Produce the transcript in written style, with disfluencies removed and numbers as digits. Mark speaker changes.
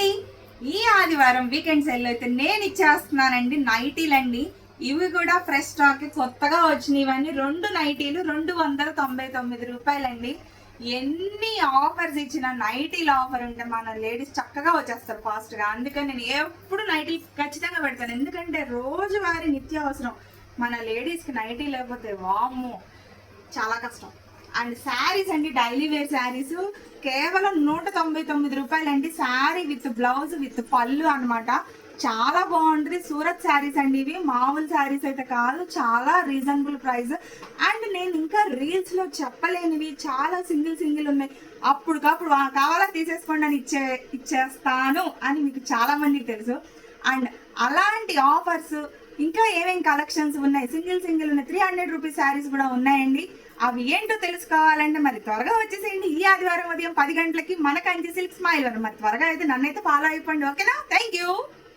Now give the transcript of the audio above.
Speaker 1: అండి, ఈ ఆదివారం వీకెండ్ సేల్ అయితే నేను ఇచ్చేస్తున్నానండి నైటీలండి. ఇవి కూడా ఫ్రెష్ స్టాక్ కొత్తగా వచ్చినాయి. ఇవన్నీ 2 నైటీలు 299 రూపాయలండి. ఎన్ని ఆఫర్స్ ఇచ్చిన నైటీల ఆఫర్ ఉంటే మన లేడీస్ చక్కగా వచ్చేస్తారు ఫాస్ట్గా. అందుకని నేను ఎప్పుడు నైటీలు ఖచ్చితంగా పెడతాను, ఎందుకంటే రోజువారీ నిత్యావసరం మన లేడీస్కి నైటీ లేకపోతే వామ్మో చాలా కష్టం. అండ్ శారీస్ అండి, డైలీ వేర్ శారీస్ కేవలం 199 రూపాయలండి. శారీ విత్ బ్లౌజ్ విత్ పళ్ళు అనమాట. చాలా బాగుంటుంది. సూరత్ శారీస్ అండి, ఇవి మామూలు శారీస్ అయితే కాదు, చాలా రీజనబుల్ ప్రైస్. అండ్ నేను ఇంకా రీల్స్ లో చెప్పలేనివి చాలా సింగిల్ ఉన్నాయి. అప్పటికప్పుడు కావాలా తీసేసుకోండి అని ఇచ్చేస్తాను అని మీకు చాలా మందికి తెలుసు. అండ్ అలాంటి ఆఫర్స్ ఇంకా ఏమేం కలెక్షన్స్ ఉన్నాయి, సింగిల్ ఉన్నాయి. 300 రూపీస్ శారీస్ కూడా ఉన్నాయండి. అవి ఏంటో తెలుసుకోవాలంటే మరి త్వరగా వచ్చేసేయండి. ఈ ఆదివారం ఉదయం 10 గంటలకి మన కంచి సిల్క్ స్మైల్. మరి త్వరగా అయితే నన్నైతే ఫాలో అయిపోండి, ఓకేనా? Thank you.